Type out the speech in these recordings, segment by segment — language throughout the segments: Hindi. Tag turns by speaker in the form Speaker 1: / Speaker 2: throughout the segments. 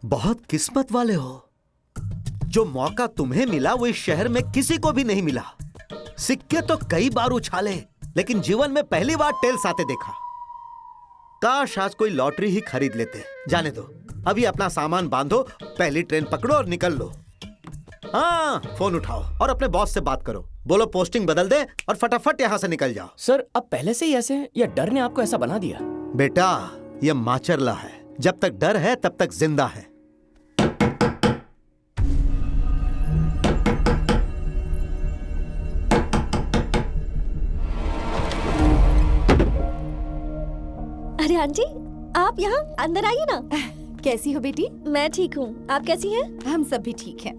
Speaker 1: बहुत किस्मत वाले हो। जो मौका तुम्हें मिला वो इस शहर में किसी को भी नहीं मिला। सिक्के तो कई बार उछाले, लेकिन जीवन में पहली बार टेल्स आते देखा। काश आज कोई लॉटरी ही खरीद लेते। जाने दो, अभी अपना सामान बांधो, पहली ट्रेन पकड़ो और निकल लो। हाँ, फोन उठाओ और अपने बॉस से बात करो। बोलो पोस्टिंग बदल दे और फटाफट यहाँ से निकल जाओ।
Speaker 2: सर, अब पहले से ही ऐसे हैं या डर ने आपको ऐसा बना दिया?
Speaker 1: बेटा, ये माचरला है। जब तक डर है तब तक जिंदा है।
Speaker 3: अरे आंटी, आप यहाँ अंदर आइए ना।
Speaker 4: कैसी हो बेटी?
Speaker 3: मैं ठीक हूँ, आप कैसी हैं?
Speaker 4: हम सब भी ठीक हैं।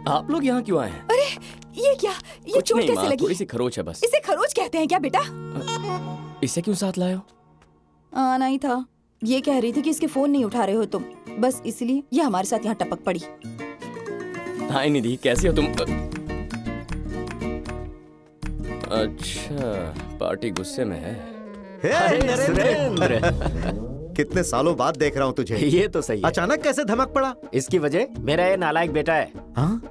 Speaker 2: आप लोग यहाँ क्यों आए हैं?
Speaker 4: अरे ये क्या? ये चोट कैसे लगी?
Speaker 2: थोड़ी सी खरोच है बस।
Speaker 4: इसे खरोच कहते हैं क्या बेटा?
Speaker 2: इसे क्यों साथ लाए हो?
Speaker 4: आना ही था। ये कह रही थी कि इसके फोन नहीं उठा रहे हो तुम, बस इसलिए ये हमारे साथ यहाँ टपक पड़ी।
Speaker 2: हाय निधि, कैसी हो तुम? अच्छा, पार्टी गुस्से में है।
Speaker 1: नरेंद्र, कितने सालों बाद देख रहा हूँ तुझे।
Speaker 5: ये तो सही है।
Speaker 1: अचानक कैसे धमक पड़ा?
Speaker 5: इसकी वजह मेरा ये नालायक बेटा है।
Speaker 1: हाँ?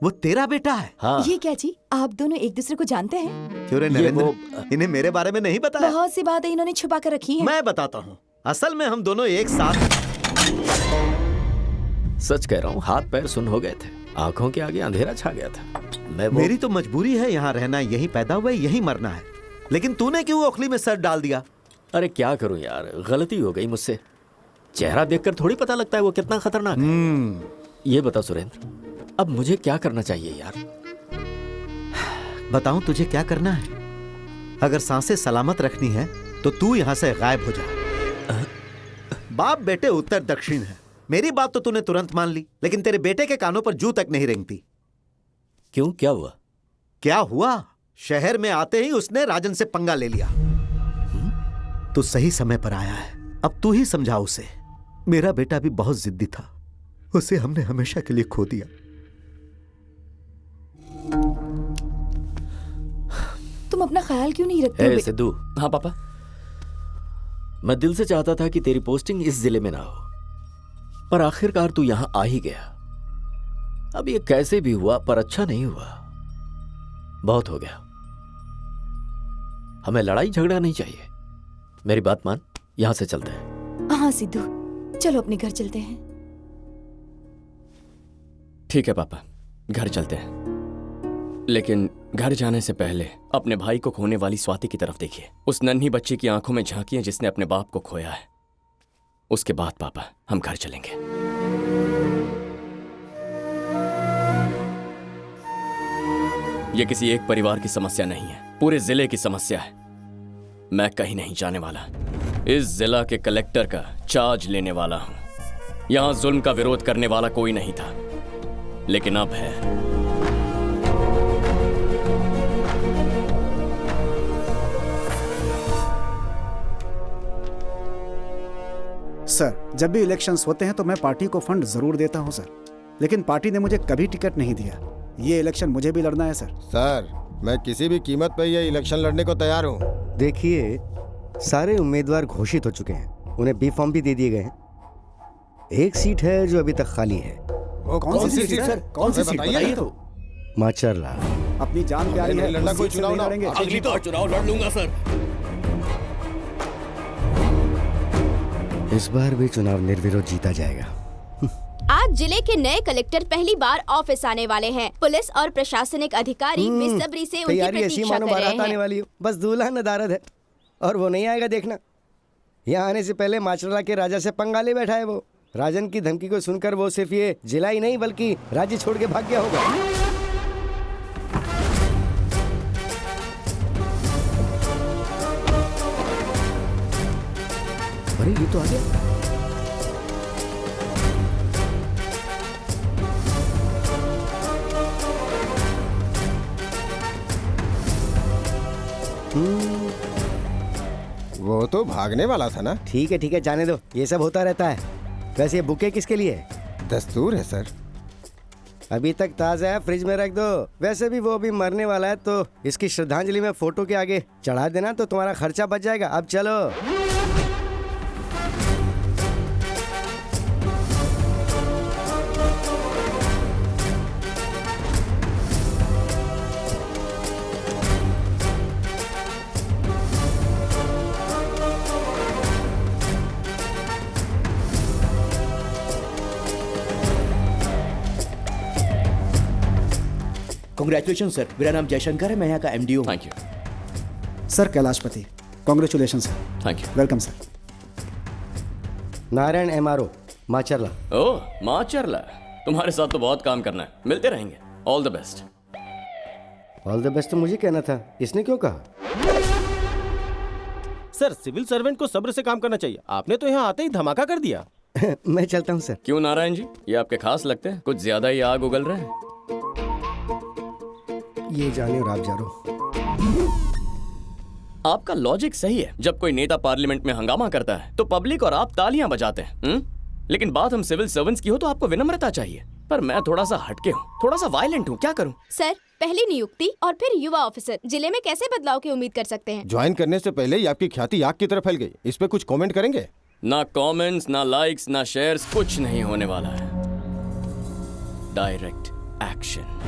Speaker 1: वो तेरा बेटा है?
Speaker 5: हाँ।
Speaker 4: ये क्या जी, आप दोनों एक दूसरे को जानते हैं?
Speaker 1: क्यों रे नरेंद्र, इन्हें मेरे बारे में नहीं बताया?
Speaker 4: बहुत सी बातें इन्होंने छुपा कर रखी हैं।
Speaker 1: मैं बताता हूँ। असल में हम दोनों एक साथ।
Speaker 5: सच कह रहा हूँ, हाथ पैर सुन हो गए थे, आंखों के आगे अंधेरा छा गया था।
Speaker 1: मेरी तो मजबूरी है यहाँ रहना, यहीं पैदा हुआ, यहीं मरना है। लेकिन तूने क्यों ओखली में सर डाल दिया?
Speaker 5: अरे क्या करूं यार, गलती हो गई मुझसे। चेहरा देखकर थोड़ी पता लगता है वो कितना खतरनाक है। ये बता सुरेंद्र, अब मुझे क्या करना चाहिए यार?
Speaker 1: बताऊं तुझे क्या करना है? अगर सांसें सलामत रखनी है तो तू यहाँ से गायब हो जा। बाप बेटे उत्तर दक्षिण है। मेरी बात तो तूने तुरंत मान ली, लेकिन तेरे बेटे के कानों पर जू तक नहीं रेंगती।
Speaker 5: क्यों, क्या हुआ?
Speaker 1: क्या हुआ? शहर में आते ही उसने राजन से पंगा ले लिया। तू सही समय पर आया है, अब तू ही समझा उसे। मेरा बेटा भी बहुत जिद्दी था, उसे हमने हमेशा के लिए खो दिया।
Speaker 4: तुम अपना ख्याल क्यों नहीं रखते?
Speaker 5: सिद्धू।
Speaker 2: हाँ पापा।
Speaker 5: मैं दिल से चाहता था कि तेरी पोस्टिंग इस जिले में ना हो, पर आखिरकार तू यहां आ ही गया। अब ये कैसे भी हुआ, पर अच्छा नहीं हुआ। बहुत हो गया, हमें लड़ाई झगड़ा नहीं चाहिए। मेरी बात मान, यहां से चलते हैं।
Speaker 4: हाँ सिद्धू, चलो अपने घर चलते हैं।
Speaker 2: ठीक है पापा, घर चलते हैं। लेकिन घर जाने से पहले अपने भाई को खोने वाली स्वाति की तरफ देखिए। उस नन्ही बच्ची की आंखों में झांकिए जिसने अपने बाप को खोया है। उसके बाद पापा हम घर चलेंगे। यह किसी एक परिवार की समस्या नहीं है, पूरे जिले की समस्या है। मैं कहीं नहीं जाने वाला। इस जिला के कलेक्टर का चार्ज लेने वाला हूं। यहां जुल्म का विरोध करने वाला कोई नहीं था, लेकिन अब है।
Speaker 6: सर, जब भी इलेक्शंस होते हैं तो मैं पार्टी को फंड जरूर देता हूं सर, लेकिन पार्टी ने मुझे कभी टिकट नहीं दिया। ये इलेक्शन मुझे भी लड़ना है सर।
Speaker 7: सर, मैं किसी भी कीमत पर ये इलेक्शन लड़ने को तैयार हूँ।
Speaker 8: देखिए, सारे उम्मीदवार घोषित हो चुके हैं, उन्हें बी फॉर्म भी दे दिए गए हैं। एक सीट है जो अभी तक खाली है।
Speaker 7: वो कौन सी सीट सर?
Speaker 6: कौन सी सीट बताइए तो।
Speaker 8: माचरला।
Speaker 6: अपनी जान प्यारी है,
Speaker 7: लड़ना कोई
Speaker 6: उस सीट से
Speaker 7: चुनाव
Speaker 6: नहीं
Speaker 7: ना।
Speaker 6: लड़ेंगे।
Speaker 2: अगली बार चुनाव लड़ लूंगा सर।
Speaker 8: इस बार भी चुनाव निर्विरोध जीता जाएगा।
Speaker 3: आज जिले के नए कलेक्टर पहली बार ऑफिस आने वाले हैं। पुलिस और प्रशासनिक अधिकारी बेसब्री से उनकी
Speaker 8: तैयारी ऐसी
Speaker 3: प्रतीक्षा
Speaker 8: मानो
Speaker 3: कर रहे
Speaker 8: बारात आने
Speaker 3: हैं।
Speaker 8: वाली हो, बस दूल्हा नदारद है और वो नहीं आएगा। देखना, यहाँ आने से पहले माचरला के राजा से पंगा ले बैठा है वो। राजन की धमकी को सुनकर वो सिर्फ ये जिला ही नहीं बल्कि राज्य छोड़ के भाग गया होगा। अरे ये तो आ गया।
Speaker 7: वो तो भागने वाला था ना।
Speaker 8: ठीक है, जाने दो, ये सब होता रहता है। वैसे ये बुके किसके लिए है?
Speaker 7: दस्तूर है सर।
Speaker 8: अभी तक ताजा है, फ्रिज में रख दो। वैसे भी वो अभी मरने वाला है, तो इसकी श्रद्धांजलि में फोटो के आगे चढ़ा देना तो तुम्हारा खर्चा बच जाएगा। अब चलो।
Speaker 9: कांग्रेचुलेशन सर, मेरा नाम जयशंकर है, मैं यहाँ का एमडी हूँ।
Speaker 2: Thank you.
Speaker 6: Sir Kailashpati, congratulation sir.
Speaker 2: Thank you.
Speaker 6: Welcome sir.
Speaker 8: Narayan MRO Macherla.
Speaker 2: Oh Macherla, तुम्हारे साथ तो बहुत काम करना है, मिलते रहेंगे। All the best.
Speaker 8: All the best तो मुझे कहना था, इसने क्यों कहा?
Speaker 10: सर सिविल सर्वेंट को सब्र से काम करना चाहिए, आपने तो यहाँ आते ही धमाका कर दिया।
Speaker 8: मैं चलता हूँ सर।
Speaker 2: क्यों नारायण जी, ये आपके खास लगते हैं? कुछ ज्यादा ही आग उगल रहे हैं।
Speaker 8: ये जाने और आप जा रहे।
Speaker 2: आपका लॉजिक सही है। जब कोई नेता पार्लियामेंट में हंगामा करता है तो पब्लिक और आप तालियां बजाते हैं। लेकिन बात हम सिविल सर्वेंट्स की हो तो आपको विनम्रता चाहिए। पर मैं थोड़ा सा हटके हूँ, थोड़ा सा वायलेंट हूँ, क्या करूँ?
Speaker 3: सर, पहली नियुक्ति और फिर युवा ऑफिसर, जिले में कैसे बदलाव की उम्मीद कर सकते हैं?
Speaker 7: ज्वाइन करने से पहले ही आपकी ख्याति आग की तरह फैल गई। इस पे कुछ कमेंट करेंगे?
Speaker 2: ना कमेंट्स, ना लाइक्स, ना शेयर्स, कुछ नहीं होने वाला है। Direct action.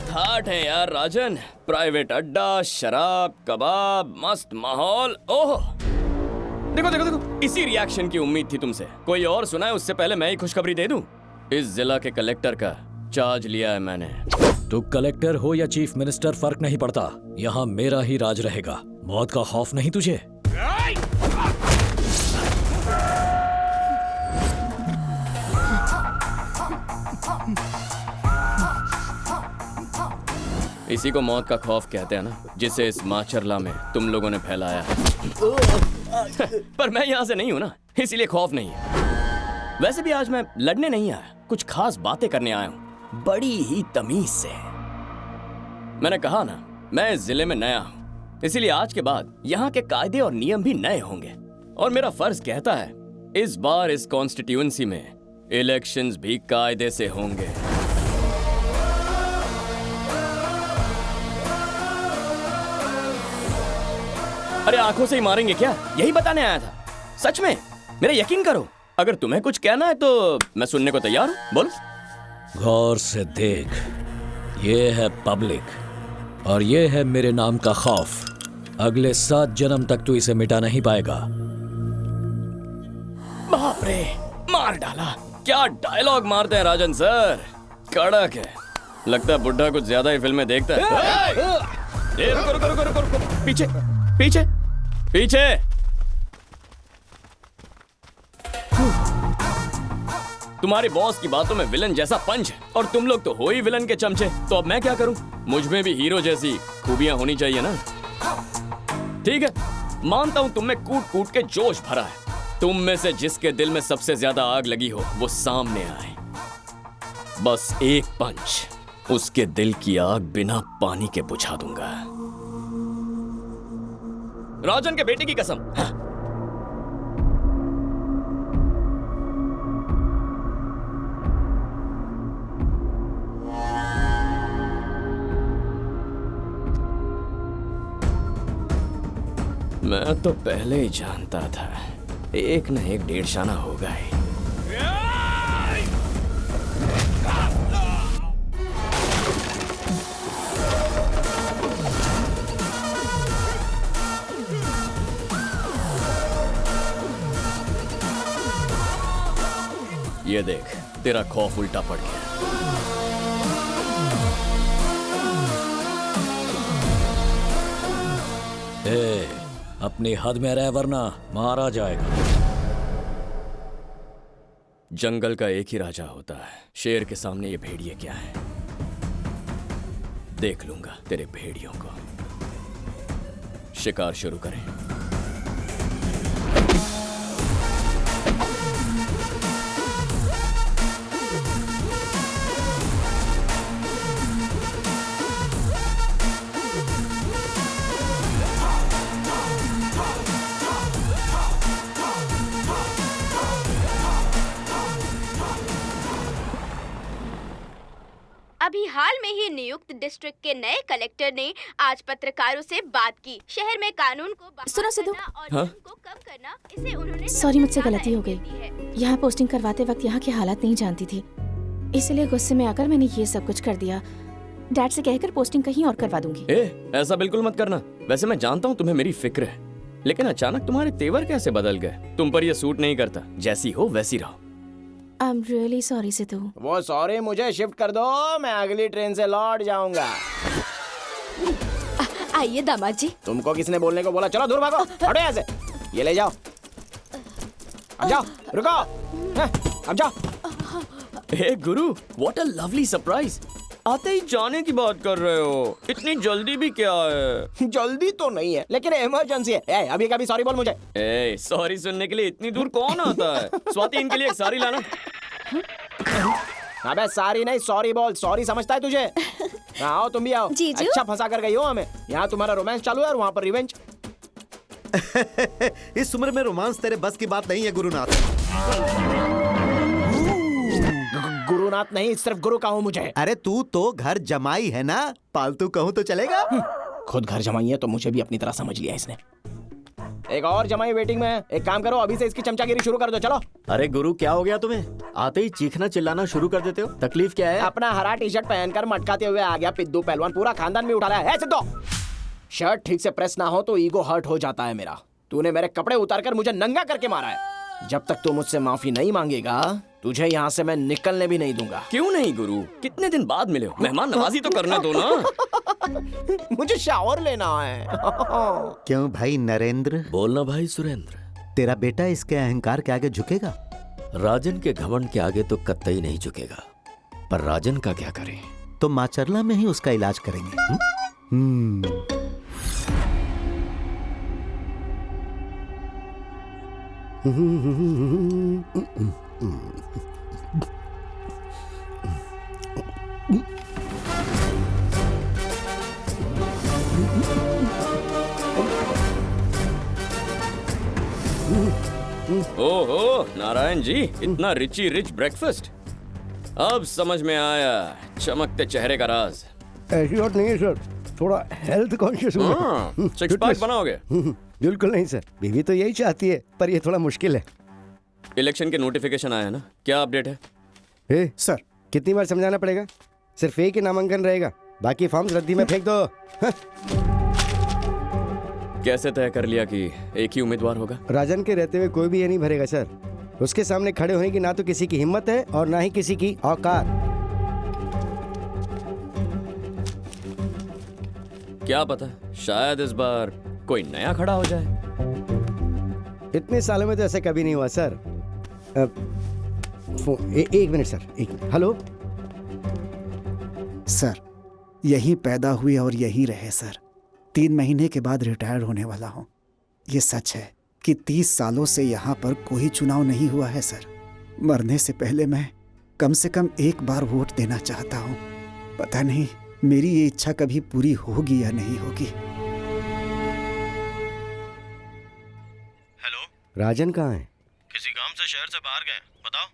Speaker 2: ठाठ है यार राजन। प्राइवेट अड्डा, शराब, कबाब, मस्त माहौल। ओह देखो देखो देखो, इसी रिएक्शन की उम्मीद थी तुमसे। कोई और सुनाए उससे पहले मैं ही खुशखबरी दे दूं। इस जिला के कलेक्टर का चार्ज लिया है मैंने।
Speaker 11: तू कलेक्टर हो या चीफ मिनिस्टर फर्क नहीं पड़ता, यहाँ मेरा ही राज रहेगा। मौत का खौफ नहीं तुझे?
Speaker 2: इसी को मौत का खौफ कहते हैं ना, जिसे इस माचरला में तुम लोगों ने फैलाया है। पर मैं यहाँ से नहीं हूँ ना, इसीलिए खौफ नहीं है। वैसे भी आज मैं लड़ने नहीं आया, कुछ खास बातें करने आया हूँ, बड़ी ही तमीज से। मैंने कहा ना, मैं इस जिले में नया हूँ, इसीलिए आज के बाद यहाँ के कायदे और नियम भी नए होंगे। और मेरा फर्ज कहता है इस बार इस कॉन्स्टिट्यूएंसी में इलेक्शंस भी कायदे से होंगे। अरे आंखों से ही मारेंगे क्या? यही बताने आया था। सच में मेरा यकीन करो, अगर तुम्हें कुछ कहना है तो मैं सुनने को तैयार हूँ, बोलो।
Speaker 11: गौर से देख, ये है पब्लिक और ये है मेरे नाम का खौफ। अगले 7 जन्म तक तू इसे मिटा नहीं पाएगा।
Speaker 2: बाप रे, मार डाला। क्या डायलॉग मारते हैं राजन सर, कड़क है। लगता है बुढ़ा कुछ ज्यादा ही फिल्में देखता है। रुको रुको रुको रुको रुको, पीछे पीछे पीछे। तुम्हारी बॉस की बातों में विलन जैसा पंच है और तुम लोग तो हो ही विलन के चमचे। तो अब मैं क्या करूं? मुझ में भी हीरो जैसी खूबियां होनी चाहिए ना। ठीक है, मानता हूं तुम में कूट कूट के जोश भरा है। तुम में से जिसके दिल में सबसे ज्यादा आग लगी हो वो सामने आए। बस एक पंच, उसके दिल की आग बिना पानी के बुझा दूंगा। राजन के बेटे की कसम। मैं तो पहले ही जानता था एक न एक डेढ़शाना होगा ही। ये देख, तेरा खौफ उल्टा पड़ गया।
Speaker 11: अपनी हद में रह वरना मारा जाएगा।
Speaker 2: जंगल का एक ही राजा होता है, शेर के सामने ये भेड़िए क्या है? देख लूंगा तेरे भेड़ियों को। शिकार शुरू करें।
Speaker 3: के नियुक्त डिस्ट्रिक्ट के नए कलेक्टर ने आज पत्रकारों से बात की। शहर में कानून को बहाल
Speaker 4: सुनो सिद्धू।
Speaker 3: करना और जुर्म को कम करना, इसे उन्होंने
Speaker 4: सॉरी, मुझसे
Speaker 3: सबसे
Speaker 4: गलती हो
Speaker 3: ज्यादा
Speaker 4: गई।
Speaker 3: अहमियत दी है।
Speaker 4: यहाँ पोस्टिंग करवाते वक्त यहाँ के हालात नहीं जानती थी, इसलिए गुस्से में आकर मैंने ये सब कुछ कर दिया। डैड से कहकर पोस्टिंग कहीं और करवा दूंगी।
Speaker 2: ऐसा बिल्कुल मत करना। वैसे मैं जानता हूँ तुम्हें मेरी फिक्र है, लेकिन अचानक तुम्हारे तेवर कैसे बदल गए? तुम पर यह सूट नहीं करता। जैसी हो वैसी रहो।
Speaker 4: I am really sorry Sidhu.
Speaker 8: वो सॉरी मुझे शिफ्ट कर दो, मैं अगली ट्रेन से लौट जाऊंगा।
Speaker 4: आइए दामाद जी।
Speaker 8: तुमको किसने बोलने को बोला? चलो दूर भागो, हटो यहाँ से। ये ले जाओ, अब जाओ, रुको, अब जाओ।
Speaker 2: हे गुरु, व्हाट अ लवली सरप्राइज। आते ही जाने की बात कर रहे हो, इतनी जल्दी भी क्या है?
Speaker 8: जल्दी तो नहीं है, लेकिन इमरजेंसी है। अभी कभी सॉरी बोल मुझे।
Speaker 2: सॉरी सुनने के लिए इतनी दूर कौन आता है? स्वाति, इनके लिए एक साड़ी लाना।
Speaker 8: अबे सारी नहीं, सॉरी बोल। सॉरी समझता है तुझे? आओ तुम भी आओ।
Speaker 4: जीजू।
Speaker 8: अच्छा फंसा कर गई हो हमें। यहाँ तुम्हारा रोमांस चालू है और वहाँ पर रिवेंज।
Speaker 1: इस उम्र में रोमांस तेरे बस की बात नहीं है गुरुनाथ।
Speaker 8: गुरुनाथ नहीं, सिर्फ गुरु कहूँ मुझे।
Speaker 1: अरे तू तो घर जमाई है ना, पालतू कहूँ तो चलेगा?
Speaker 8: खुद घर जमाई है तो मुझे भी अपनी तरह समझ लिया इसने। एक और जमाई वेटिंग में है। एक काम करो, अभी से इसकी चमचागिरी शुरू कर दो। चलो।
Speaker 5: अरे गुरु, क्या हो गया तुम्हें? आते ही चीखना चिल्लाना शुरू कर देते हो। तकलीफ क्या है?
Speaker 8: अपना हरा टी शर्ट पहनकर मटकाते हुए आ गया पिद्दू पहलवान। पूरा खानदान भी उठा रहा है। सिद्धू, शर्ट ठीक से प्रेस ना हो तो ईगो हर्ट हो जाता है मेरा। तूने मेरे कपड़े उतारकर मुझे नंगा करके मारा है। जब तक तू मुझसे माफी नहीं मांगेगा, तुझे यहाँ से मैं निकलने भी नहीं दूंगा।
Speaker 2: क्यों नहीं गुरु? कितने दिन बाद मिले हो, मेहमान नवाजी तो करने दो ना।
Speaker 8: मुझे शावर लेना है।
Speaker 1: क्यों भाई नरेंद्र?
Speaker 5: बोलना भाई सुरेंद्र।
Speaker 1: तेरा बेटा इसके अहंकार के आगे झुकेगा?
Speaker 5: राजन के घमंड के आगे तो कतई नहीं झुकेगा, पर राजन का क्या करें?
Speaker 1: तो माचरला में ही उसका इलाज करेंगे।
Speaker 2: ओहो नारायण जी, इतना रिच ब्रेकफास्ट। अब समझ में आया चमकते चेहरे का राज।
Speaker 8: ऐसी बात नहीं है सर, थोड़ा हेल्थ कॉन्शियस हूँ।
Speaker 2: सिक्स पैक बनाओगे?
Speaker 8: बिल्कुल नहीं सर, बीवी तो यही चाहती है, पर ये थोड़ा मुश्किल है।
Speaker 2: इलेक्शन के नोटिफिकेशन आया ना, क्या अपडेट है?
Speaker 6: सर
Speaker 8: कितनी बार समझाना पड़ेगा? सिर्फ एक ही नामांकन रहेगा, बाकी फॉर्म्स रद्दी में फेंक दो।
Speaker 2: कैसे तय कर लिया कि एक ही उम्मीदवार होगा?
Speaker 8: राजन के रहते हुए कोई भी ये नहीं भरेगा सर। उसके सामने खड़े होने की ना तो किसी की हिम्मत है और ना ही किसी की औकात।
Speaker 2: क्या पता, शायद इस बार कोई नया खड़ा हो जाए।
Speaker 8: इतने सालों में तो ऐसा कभी नहीं हुआ सर। एक मिनट सर, एक मिनट। हेलो
Speaker 6: सर, यहीं पैदा हुए और यहीं रहे सर। 3 महीने के बाद रिटायर होने वाला हूँ। ये सच है कि 30 सालों से यहाँ पर कोई चुनाव नहीं हुआ है सर। मरने से पहले मैं कम से कम एक बार वोट देना चाहता हूँ। पता नहीं मेरी ये इच्छा कभी पूरी होगी या नहीं होगी।
Speaker 10: हेलो,
Speaker 8: राजन कहाँ है?
Speaker 10: किसी काम से शहर से बाहर गए, बताओ।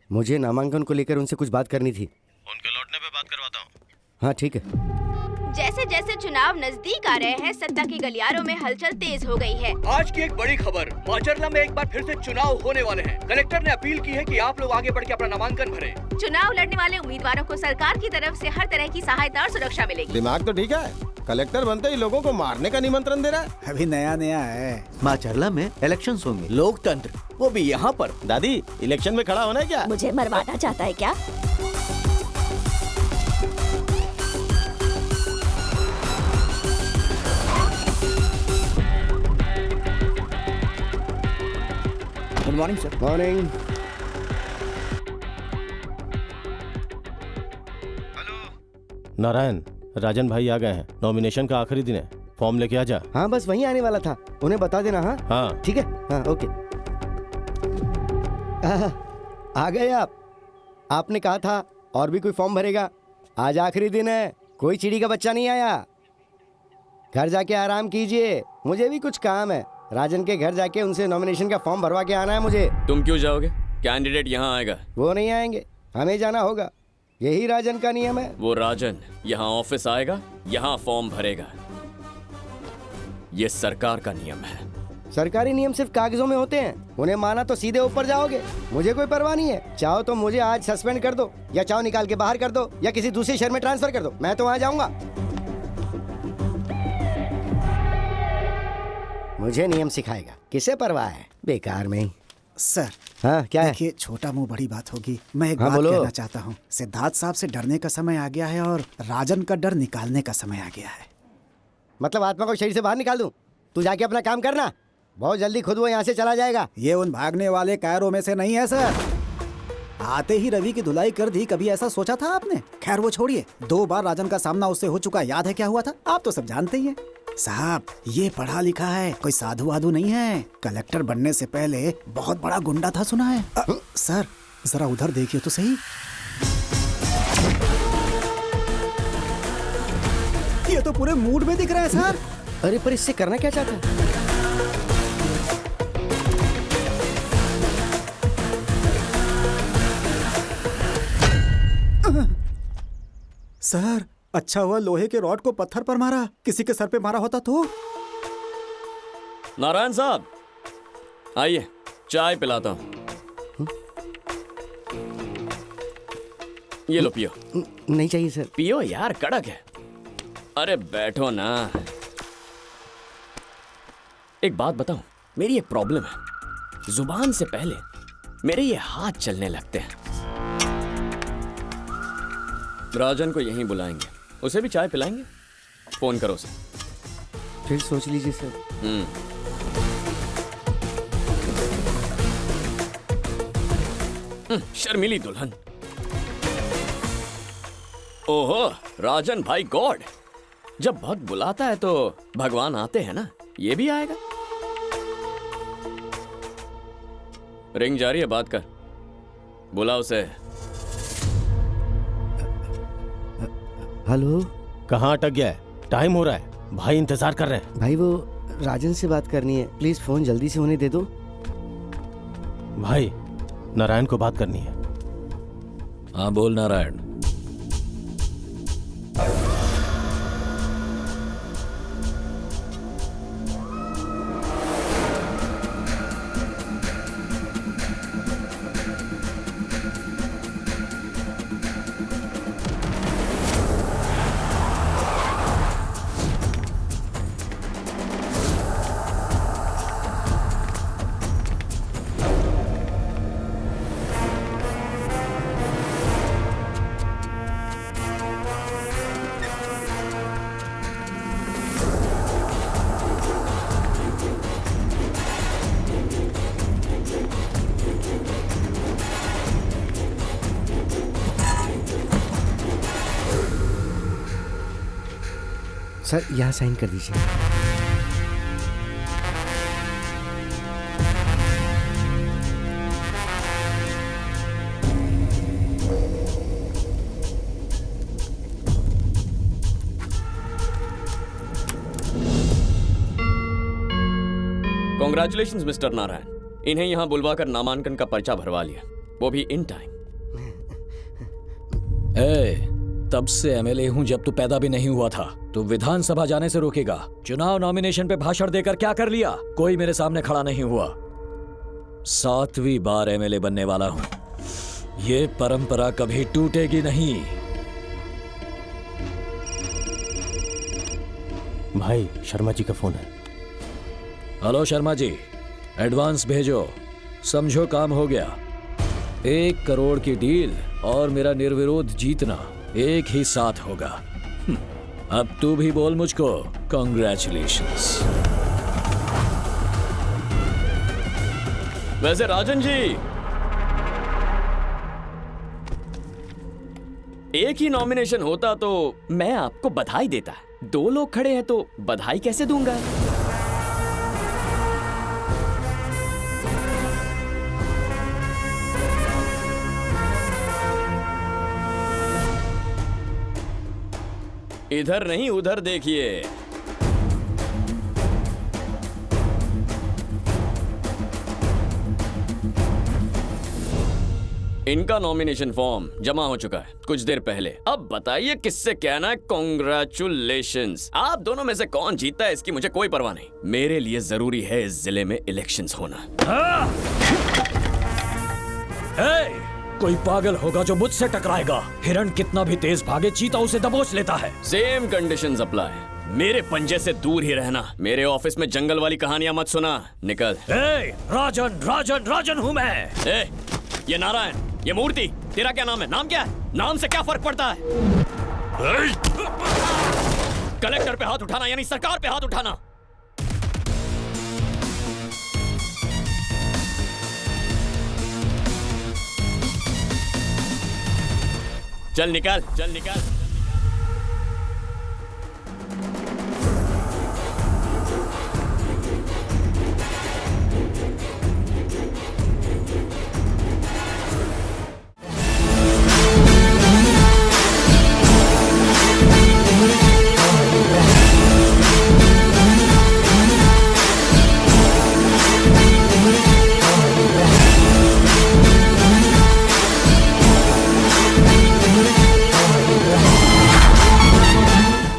Speaker 8: मुझे नामांकन को लेकर उनसे कुछ बात करनी थी।
Speaker 10: उनके लौटने पे बात करवाता हूँ।
Speaker 8: हाँ ठीक है।
Speaker 3: जैसे जैसे चुनाव नजदीक आ रहे हैं, सत्ता की गलियारों में हलचल तेज हो गई है।
Speaker 12: आज की एक बड़ी खबर, माचरला में एक बार फिर से चुनाव होने वाले हैं। कलेक्टर ने अपील की है कि आप लोग आगे बढ़ के अपना नामांकन भरें।
Speaker 3: चुनाव लड़ने वाले उम्मीदवारों को सरकार की तरफ से हर तरह की सहायता और सुरक्षा मिलेगी।
Speaker 7: दिमाग तो ठीक है, कलेक्टर बनते ही लोगों को मारने का निमंत्रण दे रहा है।
Speaker 6: अभी नया नया है।
Speaker 1: माचरला में इलेक्शंस होंगे।
Speaker 9: लोकतंत्र, वो भी यहाँ पर।
Speaker 7: दादी, इलेक्शन में खड़ा होना है क्या?
Speaker 4: मुझे मरवाना चाहता है क्या?
Speaker 9: Good morning sir.
Speaker 8: Morning.
Speaker 10: Narayan, Rajan भाई आ गए हैं। नॉमिनेशन का आखिरी दिन है, फॉर्म लेके आ जा।
Speaker 8: हाँ बस वहीं आने वाला था, उन्हें बता देना। हाँ
Speaker 10: हाँ
Speaker 8: ठीक है। हाँ ओके। आ गए आप। आपने कहा था और भी कोई फॉर्म भरेगा। आज आखिरी दिन है, कोई चिड़ी का बच्चा नहीं आया। घर जाके आराम कीजिए, मुझे भी कुछ काम है। राजन के घर जाके उनसे नॉमिनेशन का फॉर्म भरवा के आना है मुझे।
Speaker 2: तुम क्यों जाओगे? कैंडिडेट यहाँ आएगा।
Speaker 8: वो नहीं आएंगे, हमें जाना होगा।
Speaker 13: यही राजन का नियम है।
Speaker 2: वो राजन यहाँ ऑफिस आएगा, यहाँ फॉर्म भरेगा। ये सरकार का नियम है।
Speaker 13: सरकारी नियम सिर्फ कागजों में होते हैं, उन्हें माना तो सीधे ऊपर जाओगे। मुझे कोई परवाह नहीं है। चाहो तो मुझे आज सस्पेंड कर दो, या चाहो निकाल के बाहर कर दो, या किसी दूसरे शहर में ट्रांसफर कर दो, मैं तो वहाँ जाऊंगा। मुझे नियम सिखाएगा, किसे परवाह है, बेकार में ही।
Speaker 6: सर
Speaker 13: हाँ क्या है?
Speaker 6: देखिए, छोटा मुंह बड़ी बात होगी। मैं एक
Speaker 13: हाँ,
Speaker 6: बात
Speaker 13: बोलो।
Speaker 6: कहना चाहता हूँ। सिद्धार्थ साहब से डरने का समय आ गया है और राजन का डर निकालने का समय आ गया है।
Speaker 13: मतलब आत्मा को शरीर से बाहर निकाल दूं? तू जाके अपना काम करना, बहुत जल्दी खुद वो यहाँ से चला जाएगा।
Speaker 6: ये उन भागने वाले कायरों में से नहीं है सर। आते ही रवि की धुलाई कर दी, कभी ऐसा सोचा था आपने? खैर वो छोड़िए, 2 बार राजन का सामना उससे हो चुका, याद है क्या हुआ था? आप तो सब जानते ही हैं। साहब ये पढ़ा लिखा है, कोई साधु वाधु नहीं है। कलेक्टर बनने से पहले बहुत बड़ा गुंडा था, सुना है? सर जरा उधर देखिए तो सही। ये तो पूरे मूड में दिख रहा है सर।
Speaker 13: अरे पर इससे करना क्या चाहता है?
Speaker 6: सर अच्छा हुआ लोहे के रॉड को पत्थर पर मारा, किसी के सर पे मारा होता तो।
Speaker 2: नारायण साहब आइए, चाय पिलाता हूं। ये लो पियो।
Speaker 13: नहीं चाहिए सर।
Speaker 2: पियो यार, कड़क है। अरे बैठो ना। एक बात बताऊं, मेरी एक प्रॉब्लम है। जुबान से पहले मेरे ये हाथ चलने लगते हैं। राजन को यहीं बुलाएंगे, उसे भी चाय पिलाएंगे। फोन करो उसे।
Speaker 13: फिर सोच लीजिए सर।
Speaker 2: शर्मीली दुल्हन। ओहो राजन भाई गॉड, जब भक्त बुलाता है तो भगवान आते हैं ना, ये भी आएगा। रिंग जा रही है, बात कर। बुला उसे।
Speaker 13: हेलो।
Speaker 10: कहाँ अटक गया है? टाइम हो रहा है, भाई इंतजार कर रहे हैं।
Speaker 13: भाई वो राजन से बात करनी है, प्लीज फोन जल्दी से होने दे दो।
Speaker 10: भाई नारायण को बात करनी है।
Speaker 11: हाँ बोल नारायण।
Speaker 13: सर यहाँ साइन कर दीजिए।
Speaker 2: कॉन्ग्रेचुलेशंस मिस्टर नारायण, इन्हें यहाँ बुलवाकर नामांकन का पर्चा भरवा लिया, वो भी इन टाइम।
Speaker 11: तब से एमएलए हूं जब तू पैदा भी नहीं हुआ था। तू विधानसभा जाने से रोकेगा? चुनाव नॉमिनेशन पे भाषण देकर क्या कर लिया? कोई मेरे सामने खड़ा नहीं हुआ। 7वीं बार एमएलए बनने वाला हूं, ये परंपरा कभी टूटेगी नहीं।
Speaker 10: भाई शर्मा जी का फोन है।
Speaker 11: हेलो शर्मा जी, एडवांस भेजो, समझो काम हो गया। 1 करोड़ की डील और मेरा निर्विरोध जीतना एक ही साथ होगा। अब तू भी बोल मुझको कॉन्ग्रेचुलेशंस।
Speaker 2: वैसे राजन जी, एक ही नॉमिनेशन होता तो मैं आपको बधाई देता। 2 लोग खड़े हैं तो बधाई कैसे दूंगा? इधर नहीं उधर देखिए। इनका नॉमिनेशन फॉर्म जमा हो चुका है कुछ देर पहले। अब बताइए किससे कहना है कॉन्ग्रेचुलेशंस। आप दोनों में से कौन जीतता है इसकी मुझे कोई परवाह नहीं। मेरे लिए जरूरी है इस जिले में इलेक्शंस होना।
Speaker 11: कोई पागल होगा जो मुझसे टकराएगा। हिरण कितना भी तेज भागे चीता उसे दबोच लेता है।
Speaker 2: Same conditions apply. मेरे पंजे से दूर ही रहना। मेरे ऑफिस में जंगल वाली कहानियां मत सुना। निकल।
Speaker 11: राजन राजन राजन हूँ मैं।
Speaker 2: ये नारायण, ये मूर्ति, तेरा क्या नाम है? नाम क्या है? नाम से क्या फर्क पड़ता है? कलेक्टर पे हाथ उठाना यानी सरकार पे हाथ उठाना। चल निकल, चल निकल।